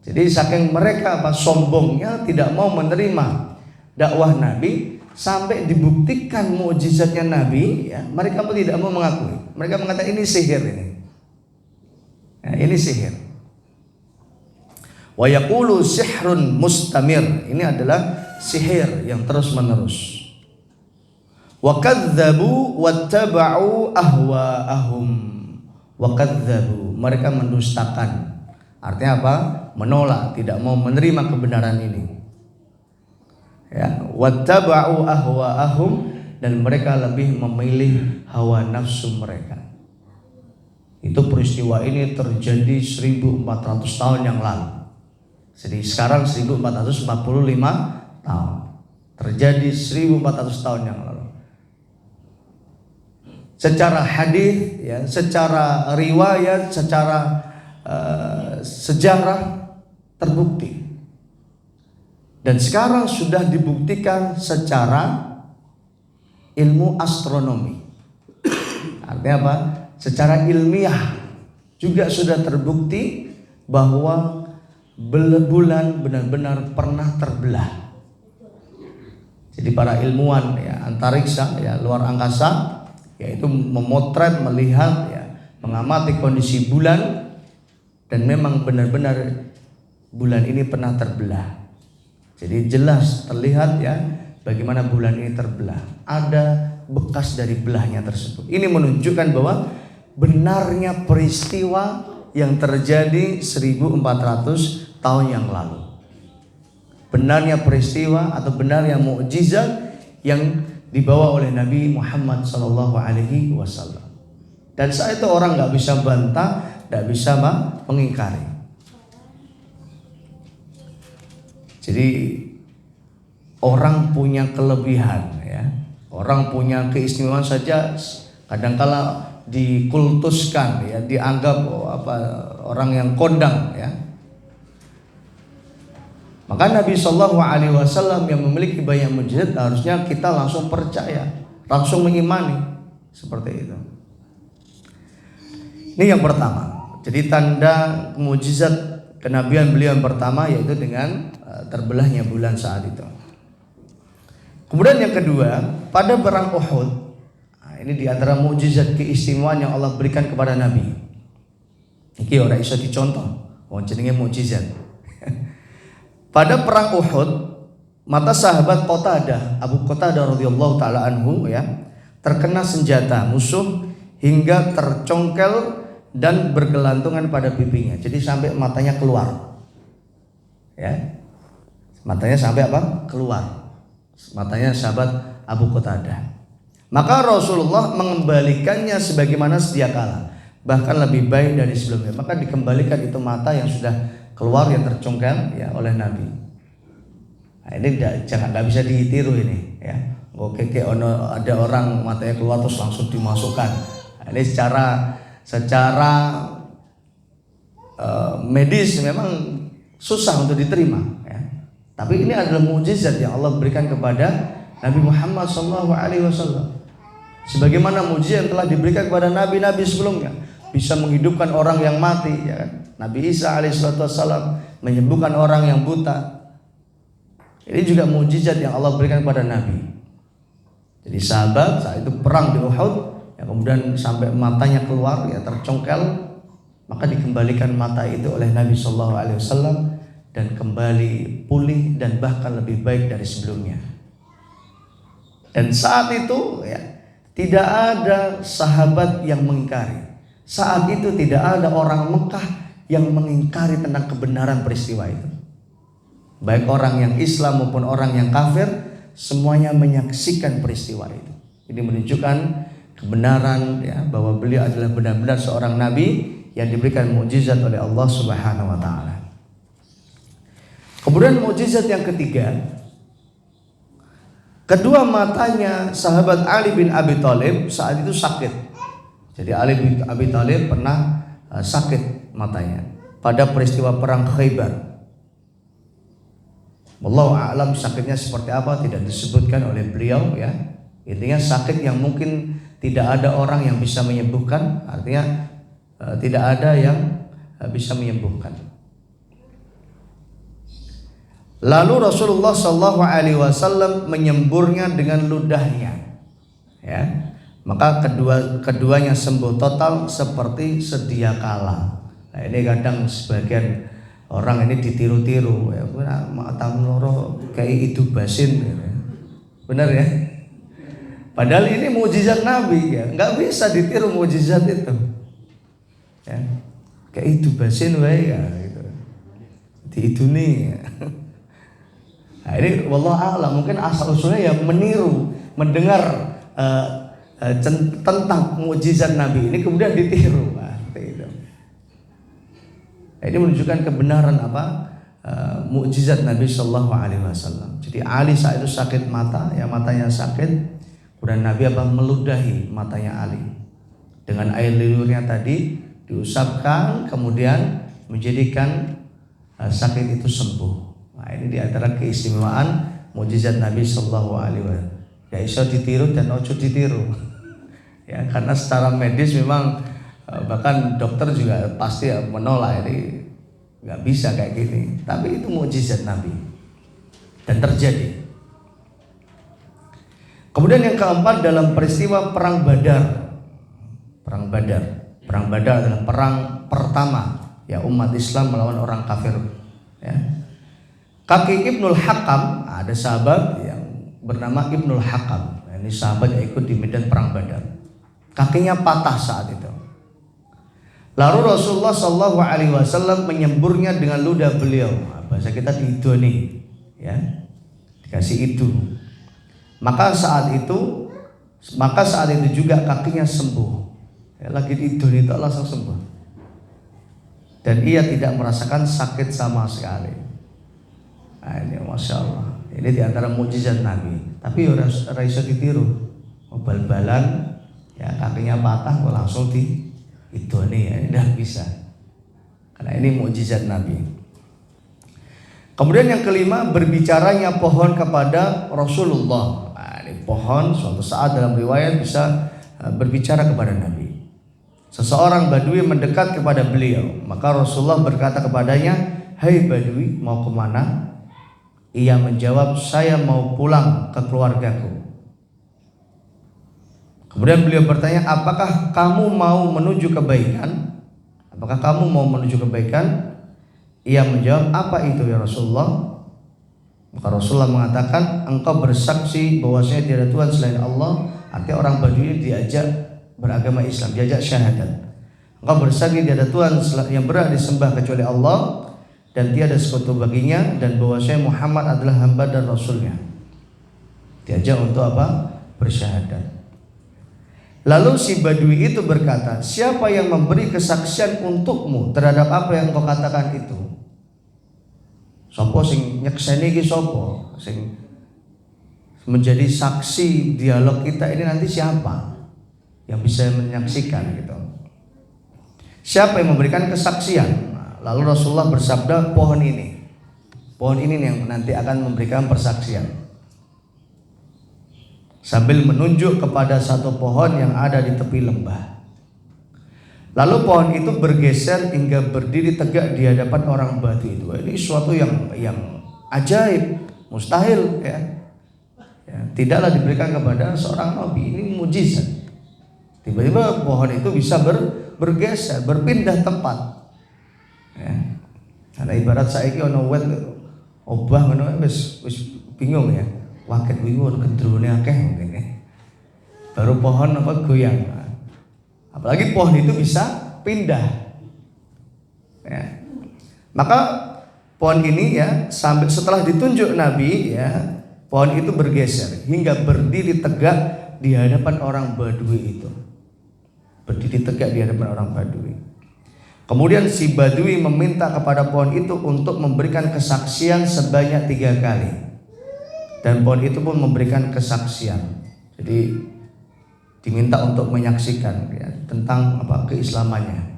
Jadi saking mereka sombongnya tidak mau menerima dakwah Nabi, sampai dibuktikan mukjizatnya Nabi ya, mereka pun tidak mau mengakui. Mereka mengatakan ini sihir ini. Ya, ini sihir. Wa yaqulu sihrun mustamir, ini adalah sihir yang terus-menerus. Wa kadzdzabu wattaba'u ahwa'ahum. Wa kadzdzabu, mereka mendustakan. Artinya apa? Menolak, tidak mau menerima kebenaran ini. Ya, wattaba'u ahwa'ahum, dan mereka lebih memilih hawa nafsu mereka. Itu peristiwa ini terjadi 1400 tahun yang lalu. Jadi sekarang 1445 tahun. Terjadi 1400 tahun yang lalu. Secara hadis ya, secara riwayat, secara sejarah terbukti. Dan sekarang sudah dibuktikan secara ilmu astronomi. Artinya apa? Secara ilmiah juga sudah terbukti bahwa bulan benar-benar pernah terbelah. Jadi para ilmuwan ya, antariksa ya, luar angkasa, yaitu memotret, melihat ya, mengamati kondisi bulan, dan memang benar-benar bulan ini pernah terbelah. Jadi jelas terlihat ya bagaimana bulan ini terbelah. Ada bekas dari belahnya tersebut. Ini menunjukkan bahwa benarnya peristiwa yang terjadi 1400 tahun yang lalu. Benarnya peristiwa atau benarnya mukjizat yang dibawa oleh Nabi Muhammad SAW. Dan saat itu orang nggak bisa bantah, nggak bisa mengingkari. Jadi orang punya kelebihan ya, orang punya keistimewaan saja kadangkala dikultuskan ya, dianggap orang yang kondang ya. Maka Nabi Shallallahu Alaihi Wasallam yang memiliki banyak mukjizat harusnya kita langsung percaya, langsung mengimani seperti itu. Ini yang pertama. Jadi tanda mukjizat kenabian beliau yang pertama yaitu dengan terbelahnya bulan saat itu. Kemudian yang kedua, pada perang Uhud, ini di antara mukjizat keistimewaan yang Allah berikan kepada Nabi. Iki ora iso dicontoh, wong jenenge mukjizat. Pada perang Uhud, mata sahabat Qatadah, Abu Qatadah radhiyallahu taala anhu ya, terkena senjata musuh hingga tercongkel dan bergelantungan pada pipinya. Jadi sampai matanya keluar. Ya. Matanya sampai apa? Keluar. Matanya sahabat Abu Qatadah. Maka Rasulullah mengembalikannya sebagaimana sedia kala, bahkan lebih baik dari sebelumnya. Maka dikembalikan itu mata yang sudah keluar, yang tercongkel ya oleh Nabi. Nah, ini nggak bisa ditiru ini ya. Oke, ada orang matanya keluar terus langsung dimasukkan. Nah, ini secara medis memang susah untuk diterima ya. Tapi ini adalah mukjizat yang Allah berikan kepada Nabi Muhammad SAW. Sebagaimana mukjizat yang telah diberikan kepada nabi-nabi sebelumnya, bisa menghidupkan orang yang mati ya kan? Nabi Isa alaihissalam menyembuhkan orang yang buta. Ini juga mukjizat yang Allah berikan kepada Nabi. Jadi sahabat saat itu perang di Uhud, ya kemudian sampai matanya keluar, ya tercongkel, maka dikembalikan mata itu oleh Nabi SAW dan kembali pulih dan bahkan lebih baik dari sebelumnya. Dan saat itu ya tidak ada sahabat yang mengingkari. Saat itu tidak ada orang Mekah yang mengingkari tentang kebenaran peristiwa itu. Baik orang yang Islam maupun orang yang kafir, semuanya menyaksikan peristiwa itu. Ini menunjukkan kebenaran ya, bahwa beliau adalah benar-benar seorang nabi yang diberikan mukjizat oleh Allah Subhanahu wa taala. Kemudian mukjizat yang ketiga, kedua matanya sahabat Ali bin Abi Thalib saat itu sakit. Jadi Ali bin Abi Thalib pernah sakit matanya pada peristiwa perang Khaybar. Wallahu a'lam sakitnya seperti apa tidak disebutkan oleh beliau ya. Intinya sakit yang mungkin tidak ada orang yang bisa menyembuhkan, artinya tidak ada yang bisa menyembuhkan. Lalu Rasulullah Shallallahu Alaihi Wasallam menyemburnya dengan ludahnya, ya. Maka keduanya sembuh total seperti sedia kala. Nah, ini kadang sebagian orang ini ditiru-tiru, ya, mata loro kayak itu basin, gitu. Benar ya? Padahal ini mukjizat Nabi, ya, nggak bisa ditiru mukjizat itu. Ya, kayak itu basin, wae ya, gitu. Di itu nih. Ya. Nah, ini wallahu a'lam mungkin asal usulnya ya meniru, mendengar tentang mukjizat Nabi ini kemudian ditiru. Nah, itu. Nah, ini menunjukkan kebenaran mukjizat Nabi Sallallahu Alaihi Wasallam. Jadi Ali saat itu sakit mata, ya matanya sakit, kemudian Nabi meludahi matanya Ali dengan air liurnya tadi diusapkan, kemudian menjadikan sakit itu sembuh. Nah, ini diantara keistimewaan mukjizat Nabi Sallallahu Alaihi Wasallam. Ya iso ditiru dan ojo ditiru. Ya karena secara medis memang bahkan dokter juga pasti menolak ini nggak bisa kayak gini. Tapi itu mukjizat Nabi dan terjadi. Kemudian yang keempat dalam peristiwa perang Badar. Perang Badar adalah perang pertama ya umat Islam melawan orang kafir. Ya. Kaki Ibnul Hakam, ada sahabat yang bernama Ibnul Hakam. Ini sahabat yang ikut di medan perang Badar. Kakinya patah saat itu. Lalu Rasulullah Shallallahu Alaihi Wasallam menyemburnya dengan ludah beliau. Bahasa kita diidoni, ya, dikasih itu. Maka saat itu juga kakinya sembuh. Ya, lagi diidoni itu langsung sembuh. Dan ia tidak merasakan sakit sama sekali. Nah, ini masya Allah. Ini diantara mukjizat Nabi. Tapi orang iso ditiru. Bal-balan, ya kakinya patah kok langsung itu nih ya, tidak bisa. Karena ini mukjizat Nabi. Kemudian yang kelima, berbicaranya pohon kepada Rasulullah. Nah, ini pohon suatu saat dalam riwayat bisa berbicara kepada Nabi. Seseorang Badui mendekat kepada beliau, maka Rasulullah berkata kepadanya, "Hai Badui, mau kemana?" Ia menjawab, "Saya mau pulang ke keluargaku." Kemudian beliau bertanya, "Apakah kamu mau menuju kebaikan? Apakah kamu mau menuju kebaikan?" Ia menjawab, "Apa itu ya Rasulullah?" Maka Rasulullah mengatakan, "Engkau bersaksi bahwasanya tiada Tuhan selain Allah." Artinya orang Badui diajak beragama Islam, diajak syahadat. "Engkau bersaksi tiada Tuhan yang berhak disembah kecuali Allah dan tiada sekutu baginya, dan bahwasanya Muhammad adalah hamba dan rasulnya." Diajak untuk apa? Bersyahadat. Lalu si Badui itu berkata, "Siapa yang memberi kesaksian untukmu terhadap apa yang kau katakan itu?" Sopo sing nyekseni iki sopo? Sing menjadi saksi dialog kita ini nanti siapa yang bisa menyaksikan gitu? Siapa yang memberikan kesaksian? Lalu Rasulullah bersabda, pohon ini yang nanti akan memberikan persaksian. Sambil menunjuk kepada satu pohon yang ada di tepi lembah. Lalu pohon itu bergeser hingga berdiri tegak di hadapan orang Badui itu. Ini suatu yang ajaib, mustahil ya. Tidaklah diberikan kepada seorang nabi. Ini mujizat. Tiba-tiba pohon itu bisa bergeser, berpindah tempat. Ya. Karena ibarat saiki ono wet obah ngono wis bingung ya. Waket wiwun gendrone akeh mungkin ya. Baru pohon apa goyang. Apalagi pohon itu bisa pindah. Ya. Maka pohon ini ya sampai setelah ditunjuk Nabi ya, pohon itu bergeser hingga berdiri tegak di hadapan orang Badui itu. Berdiri tegak di hadapan orang Badui. Kemudian si Badui meminta kepada pohon itu untuk memberikan kesaksian sebanyak 3 kali. Dan pohon itu pun memberikan kesaksian. Jadi diminta untuk menyaksikan ya, tentang keislamannya.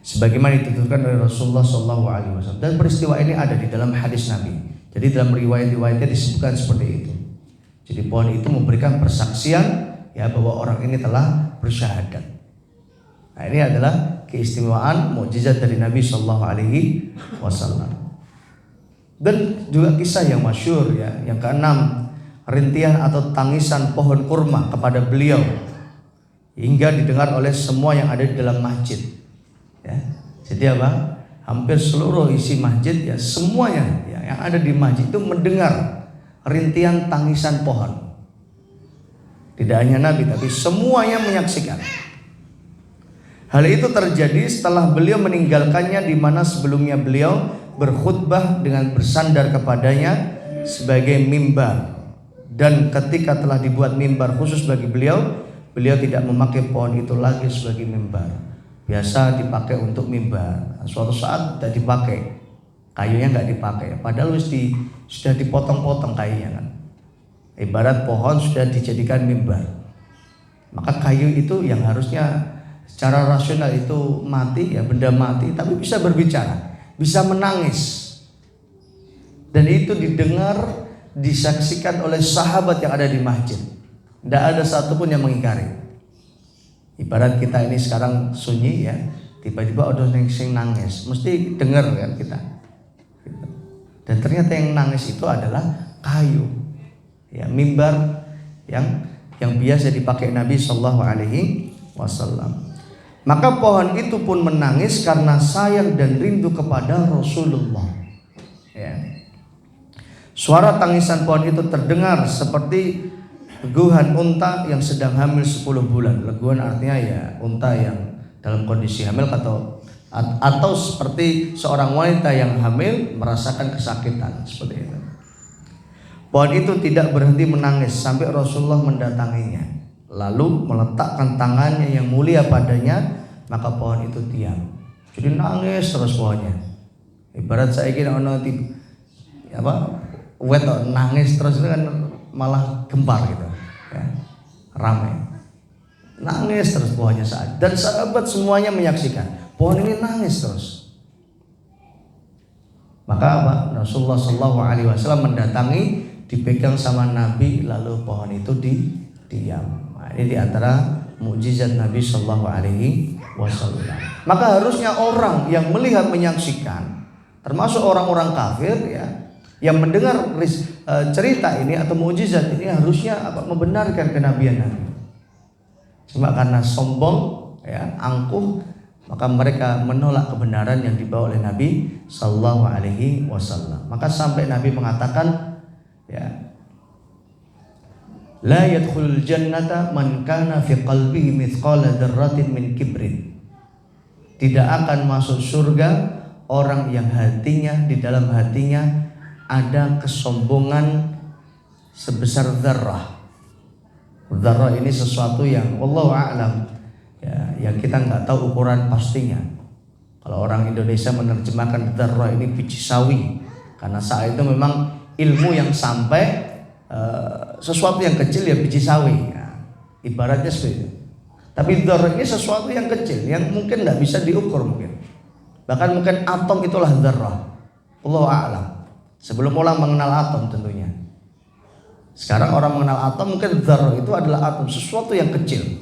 Sebagaimana dituturkan oleh Rasulullah SAW. Dan peristiwa ini ada di dalam hadis Nabi. Jadi dalam riwayat-riwayatnya disebutkan seperti itu. Jadi pohon itu memberikan persaksian ya bahwa orang ini telah bersyahadat. Nah, ini adalah keistimewaan mukjizat dari Nabi SAW. Dan juga kisah yang masyhur ya, yang keenam, rintihan atau tangisan pohon kurma kepada beliau hingga didengar oleh semua yang ada di dalam masjid. Ya, jadi apa? Hampir seluruh isi masjid ya, semuanya ya, yang ada di masjid itu mendengar rintihan tangisan pohon. Tidak hanya Nabi, tapi semuanya menyaksikan. Hal itu terjadi setelah beliau meninggalkannya, di mana sebelumnya beliau berkhutbah dengan bersandar kepadanya sebagai mimbar. Dan ketika telah dibuat mimbar khusus bagi beliau, beliau tidak memakai pohon itu lagi sebagai mimbar. Biasa dipakai untuk mimbar. Suatu saat tidak dipakai, kayunya nggak dipakai. Padahal sudah dipotong-potong kayunya kan. Ibarat pohon sudah dijadikan mimbar. Maka kayu itu yang harusnya secara rasional itu mati ya, benda mati, tapi bisa berbicara, bisa menangis. Dan itu didengar, disaksikan oleh sahabat yang ada di masjid. Tidak ada satupun yang mengingkari. Ibarat kita ini sekarang sunyi ya, tiba-tiba ada yang nangis, mesti dengar kan kita. Dan ternyata yang nangis itu adalah kayu, ya, mimbar yang biasa dipakai Nabi Shallallahu Alaihi Wasallam. Maka pohon itu pun menangis karena sayang dan rindu kepada Rasulullah. Ya. Suara tangisan pohon itu terdengar seperti leguhan unta yang sedang hamil 10 bulan. Leguhan artinya ya unta yang dalam kondisi hamil atau seperti seorang wanita yang hamil merasakan kesakitan seperti itu. Pohon itu tidak berhenti menangis sampai Rasulullah mendatanginya, lalu meletakkan tangannya yang mulia padanya, maka pohon itu diam. Jadi nangis terus pohonnya. Ibarat saya kira ono wet nangis terus kan malah gempar gitu ya, ramai. Nangis terus pohonnya saat, dan sahabat semuanya menyaksikan pohon ini nangis terus. Maka apa? Rasulullah Shallallahu Alaihi Wasallam mendatangi, dipegang sama Nabi, lalu pohon itu diam. Nah, ini diantara mukjizat Nabi Shallallahu Alaihi Wasallam. Maka harusnya orang yang melihat menyaksikan, termasuk orang-orang kafir ya, yang mendengar cerita ini atau mukjizat ini harusnya membenarkan kenabian Nabi. Cuma karena sombong ya, angkuh, maka mereka menolak kebenaran yang dibawa oleh Nabi Sallallahu Alaihi Wasallam. Maka sampai Nabi mengatakan ya, la yadkhulul jannata man kana fi qalbihi mithqala dzarratin min kibrin. Tidak akan masuk surga orang yang hatinya, di dalam hatinya ada kesombongan sebesar dzarrah. Dzarrah ini sesuatu yang wallahu a'lam ya, yang kita nggak tahu ukuran pastinya. Kalau orang Indonesia menerjemahkan dzarrah ini biji sawi, karena saat itu memang ilmu yang sampai sesuatu yang kecil ya biji sawi ya, ibaratnya seperti itu. Tapi dzarrah ini sesuatu yang kecil yang mungkin nggak bisa diukur, mungkin bahkan mungkin atom itulah dzarrah. Wallahu a'lam. Sebelum orang mengenal atom tentunya. Sekarang orang mengenal atom, mungkin dzarrah itu adalah atom, sesuatu yang kecil,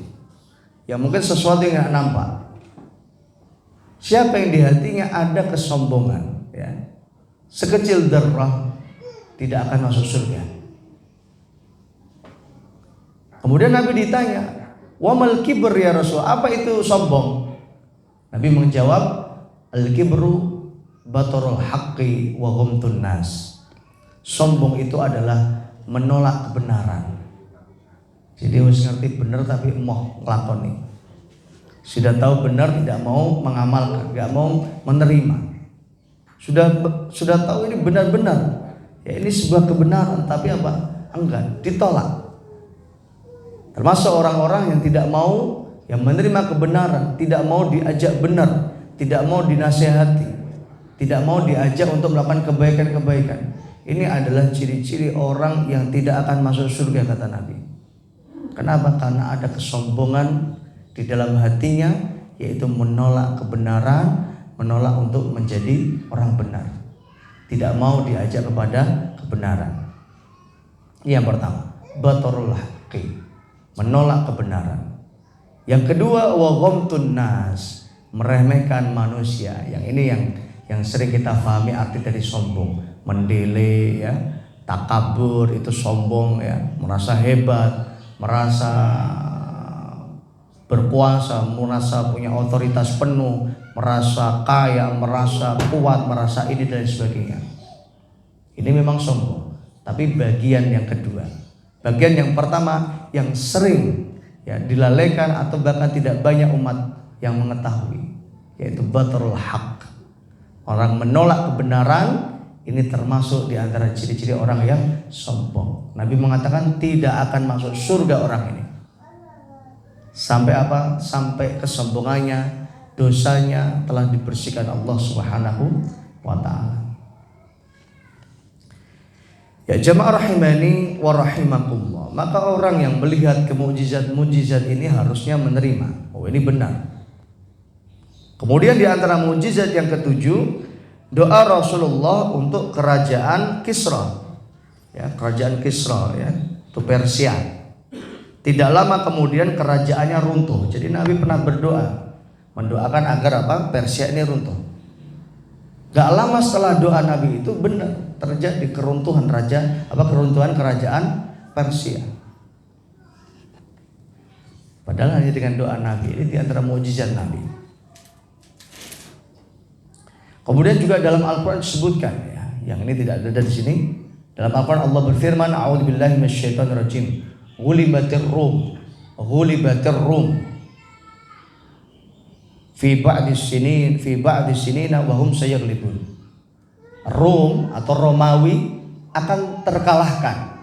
yang mungkin sesuatu yang nggak nampak. Siapa yang di hatinya ada kesombongan ya, sekecil dzarrah, tidak akan masuk surga. Kemudian Nabi ditanya, wa mal kibr ya Rasul, apa itu sombong? Nabi menjawab, al kibru batarul haqqi wa ghamtun nas. Sombong itu adalah menolak kebenaran. Jadi harus ngerti benar tapi mau ngelakoni. Sudah tahu benar tidak mau mengamalkan, tidak mau menerima. Sudah tahu ini benar-benar, ya ini sebuah kebenaran, tapi apa? Enggak, ditolak. Termasuk orang-orang yang tidak mau, yang menerima kebenaran, tidak mau diajak benar, tidak mau dinasihati, tidak mau diajak untuk melakukan kebaikan-kebaikan. Ini adalah ciri-ciri orang yang tidak akan masuk surga, kata Nabi. Kenapa? Karena ada kesombongan di dalam hatinya, yaitu menolak kebenaran, menolak untuk menjadi orang benar, tidak mau diajak kepada kebenaran. Ini yang pertama, batarul haqqi, menolak kebenaran. Yang kedua, wa ghamtun nas, meremehkan manusia. Yang ini yang sering kita pahami arti dari sombong. Mendele ya, takabur itu sombong ya, merasa hebat, merasa berkuasa, merasa punya otoritas penuh, merasa kaya, merasa kuat, merasa ini dan sebagainya. Ini memang sombong. Tapi bagian yang kedua, bagian yang pertama yang sering ya dilalaikan atau bahkan tidak banyak umat yang mengetahui, yaitu batarul haq. Orang menolak kebenaran, ini termasuk di antara ciri-ciri orang yang sombong. Nabi mengatakan tidak akan masuk surga orang ini. Sampai apa? Sampai kesombongannya, dosanya telah dibersihkan Allah Subhanahu wa ta'ala. Ya jamaah rahimani wa rahimakumullah. Maka orang yang melihat kemukjizat-mukjizat ini harusnya menerima, oh ini benar. Kemudian di antara mukjizat yang ketujuh, doa Rasulullah untuk kerajaan Kisra, ya kerajaan Kisra ya, itu Persia. Tidak lama kemudian kerajaannya runtuh. Jadi Nabi pernah berdoa, mendoakan agar apa? Persia ini runtuh. Gak lama setelah doa Nabi itu benar terjadi keruntuhan keruntuhan kerajaan Persia. Padahal hanya dengan doa Nabi, ini di antara mukjizat Nabi. Kemudian juga dalam Al-Quran disebutkan ya, yang ini tidak ada di sini. Dalam Al-Quran Allah berfirman, a'udzubillahi minasyaitonirrajim. Ghulibatir Rum fi ba'di sinina wa hum sayaghlibun. Rum atau Romawi akan terkalahkan.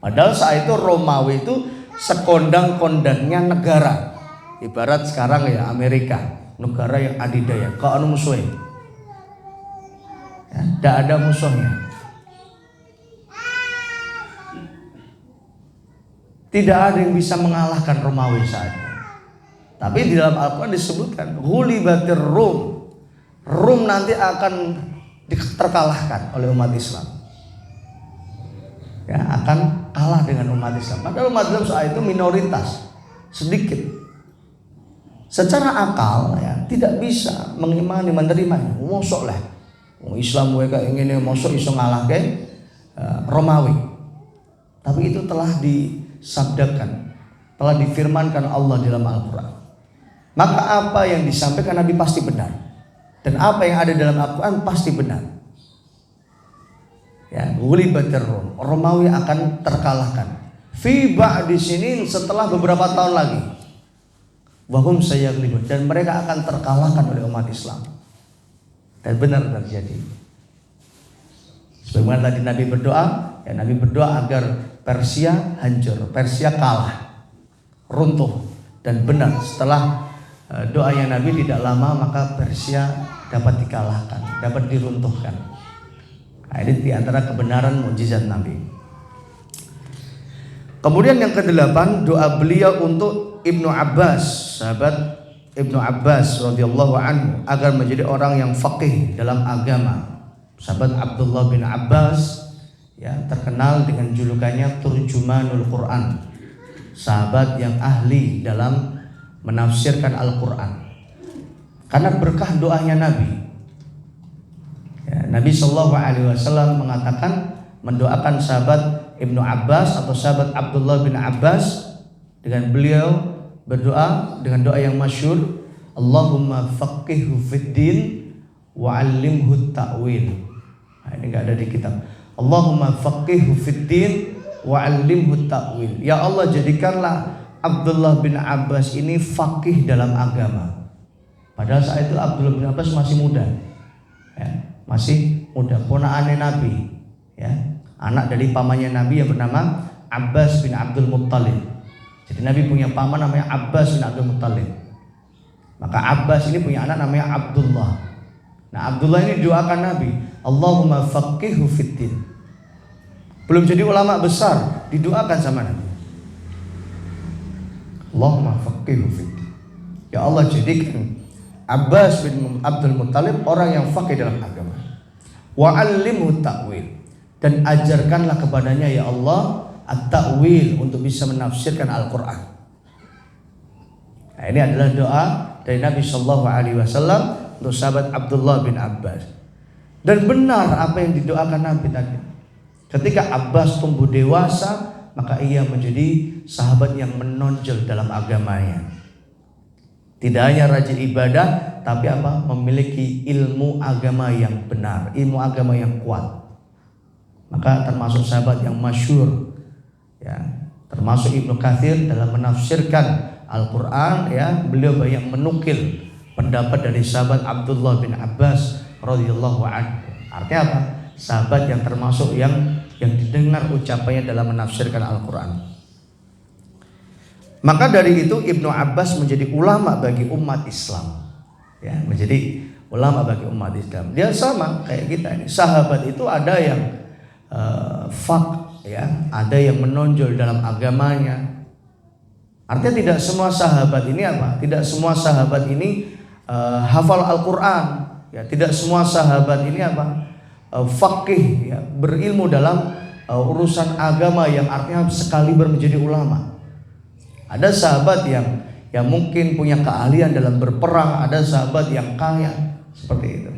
Padahal saat itu Romawi itu sekondang-kondangnya negara. Ibarat sekarang ya Amerika, negara yang adidaya, anu musuhnya. Ya, tidak ada musuhnya. Tidak ada yang bisa mengalahkan Romawi saat itu. Tapi di dalam Al-Quran disebutkan ghulibatir Rum. Rum nanti akan terkalahkan oleh umat Islam. Ya, akan kalah dengan umat Islam. Padahal umat Islam saat itu minoritas, sedikit. Secara akal ya tidak bisa mengimani menerimanya. Mosok lah. Islam mereka ingin mosok iso ngalahke Romawi. Tapi itu telah disabdakan, telah difirmankan Allah dalam Al-Quran. Maka apa yang disampaikan Nabi pasti benar, dan apa yang ada dalam Al-Quran pasti benar. Ya, ghulibatir Rum, Romawi akan terkalahkan. Fi ba'di sinin, setelah beberapa tahun lagi. Wahum sayaglibun, dan mereka akan terkalahkan oleh umat Islam. Dan benar terjadi. Sebagaimana tadi Nabi berdoa, ya Nabi berdoa agar Persia hancur, Persia kalah, runtuh. Dan benar, setelah doanya Nabi tidak lama maka Persia dapat dikalahkan, dapat diruntuhkan. Nah, ini diantara kebenaran mukjizat Nabi. Kemudian yang ke-8, doa beliau untuk Ibnu Abbas, sahabat Ibnu Abbas radhiyallahu anhu, agar menjadi orang yang faqih dalam agama. Sahabat Abdullah bin Abbas ya terkenal dengan julukannya Turjumanul Quran, sahabat yang ahli dalam menafsirkan Al-Quran. Karena berkah doanya Nabi. Ya, Nabi SAW mengatakan, mendoakan sahabat Ibnu Abbas atau sahabat Abdullah bin Abbas, dengan beliau berdoa dengan doa yang masyhur, Allahumma faqihhu fid din wa 'allimhu ta'wil. Nah, ini enggak ada di kitab. Allahumma faqihhu fid din wa 'allimhu ta'wil. Ya Allah, jadikanlah Abdullah bin Abbas ini faqih dalam agama. Padahal saat itu Abdullah bin Abbas masih muda, ya, masih muda, ponakannya Nabi, ya, anak dari pamannya Nabi yang bernama Abbas bin Abdul Muttalib. Jadi Nabi punya paman namanya Abbas bin Abdul Muttalib. Maka Abbas ini punya anak namanya Abdullah. Nah, Abdullah ini doakan Nabi, Allahumma faqihhu fiddin. Belum jadi ulama besar, didoakan sama Nabi, Allahumma faqihhu fiddin. Ya Allah, jadikan Abbas bin Abdul Muttalib orang yang faqih dalam agama. Wa 'allimhu ta'wil, dan ajarkanlah kepadanya ya Allah at-ta'wil, untuk bisa menafsirkan Al-Quran. Nah, ini adalah doa dari Nabi Shallallahu Alaihi Wasallam untuk sahabat Abdullah bin Abbas. Dan benar apa yang didoakan Nabi tadi. Ketika Abbas tumbuh dewasa, maka ia menjadi sahabat yang menonjol dalam agamanya. Tidak hanya rajin ibadah, tapi apa? Memiliki ilmu agama yang benar, ilmu agama yang kuat. Maka termasuk sahabat yang masyhur, ya, termasuk Ibnu Katsir dalam menafsirkan Al-Quran, ya, beliau banyak menukil pendapat dari sahabat Abdullah bin Abbas radhiyallahu anhu. Artinya apa? Sahabat yang termasuk yang didengar ucapannya dalam menafsirkan Al-Quran. Maka dari itu Ibnu Abbas menjadi ulama bagi umat Islam, ya, menjadi ulama bagi umat Islam. Dia sama kayak kita ini. Sahabat itu ada yang ya, ada yang menonjol dalam agamanya. Artinya tidak semua sahabat ini apa? Tidak semua sahabat ini hafal Al-Quran, ya, tidak semua sahabat ini apa? Faqih, ya, berilmu dalam urusan agama yang artinya sekaliber menjadi ulama. Ada sahabat yang mungkin punya keahlian dalam berperang, ada sahabat yang kaya, seperti itu.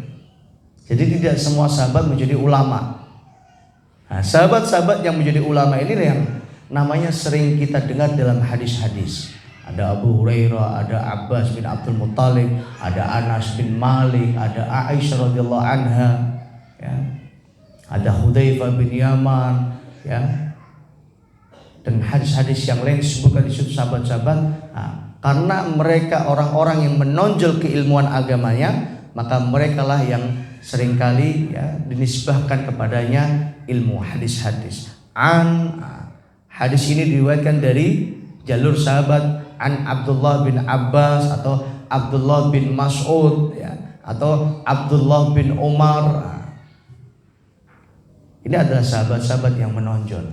Jadi tidak semua sahabat menjadi ulama. Nah, sahabat-sahabat yang menjadi ulama ini yang namanya sering kita dengar dalam hadis-hadis. Ada Abu Hurairah, ada Abbas bin Abdul Muttalib, ada Anas bin Malik, ada Aisyah radhiyallahu anha, ya, ada Hudzaifah bin Yaman, ya, dan hadis-hadis yang lain disebutkan di situ sahabat-sahabat. Nah, karena mereka orang-orang yang menonjol keilmuan agamanya, maka merekalah yang seringkali, ya, dinisbahkan kepadanya ilmu hadis-hadis. Hadis ini diriwayatkan dari jalur sahabat an Abdullah bin Abbas atau Abdullah bin Mas'ud, ya, atau Abdullah bin Umar. Ini adalah sahabat-sahabat yang menonjol.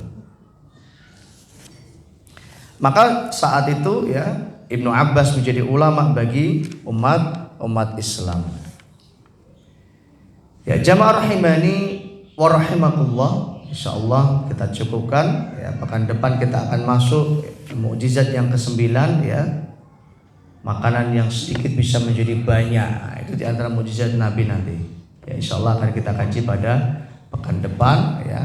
Maka saat itu, ya, Ibnu Abbas menjadi ulama bagi umat Islam. Ya jamaah rahimani wa rahimakumullah, insyaallah kita cukupkan ya. Pekan depan kita akan masuk mukjizat yang ke-9 ya. Makanan yang sedikit bisa menjadi banyak. Itu di antara mukjizat Nabi nanti. Ya insyaallah akan kita kaji pada pekan depan ya.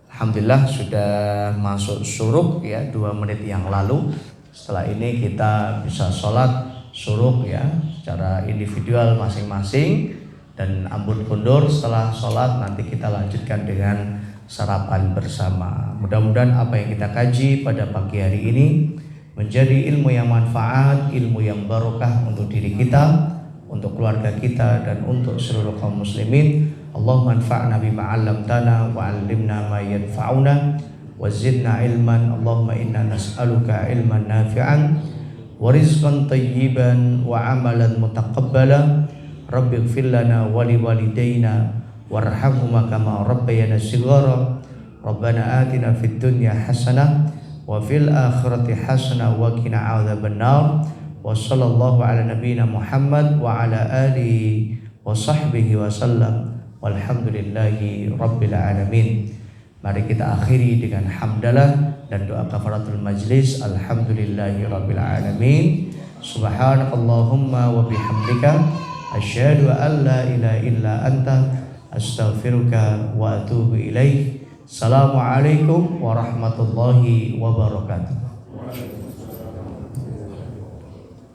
Alhamdulillah sudah masuk syuruk ya 2 menit yang lalu. Setelah ini kita bisa sholat syuruk ya secara individual masing-masing dan ambun kundur. Setelah sholat nanti kita lanjutkan dengan sarapan bersama. Mudah-mudahan apa yang kita kaji pada pagi hari ini menjadi ilmu yang manfaat, ilmu yang barokah untuk diri kita, untuk keluarga kita, dan untuk seluruh kaum muslimin. Allahumma anfa'na bima 'allamtana wa 'allimna ma yanfa'una wa zidna ilman. Allahumma inna nas'aluka ilman nafi'an wa rizqan tayyiban wa 'amalan mutaqabbala. Rabbi ighfir lana wa li walidayna warhamhuma kama rabbayana shighara. Rabbana atina fid dunya hasanah wa fil akhirati hasanah wa qina adzabannar. Wa sallallahu ala nabiyyina Muhammad wa ala alihi wa sahbihi wa sallam. Walhamdulillahi rabbil alamin. Mari kita akhiri dengan hamdalah dan doa kafaratul majlis. Alhamdulillahi rabbil alamin. Subhanakallahumma wa bihamdika asyhadu an la ilaha illa anta astaghfiruka wa atubu ilaik. Assalamualaikum warahmatullahi wabarakatuh.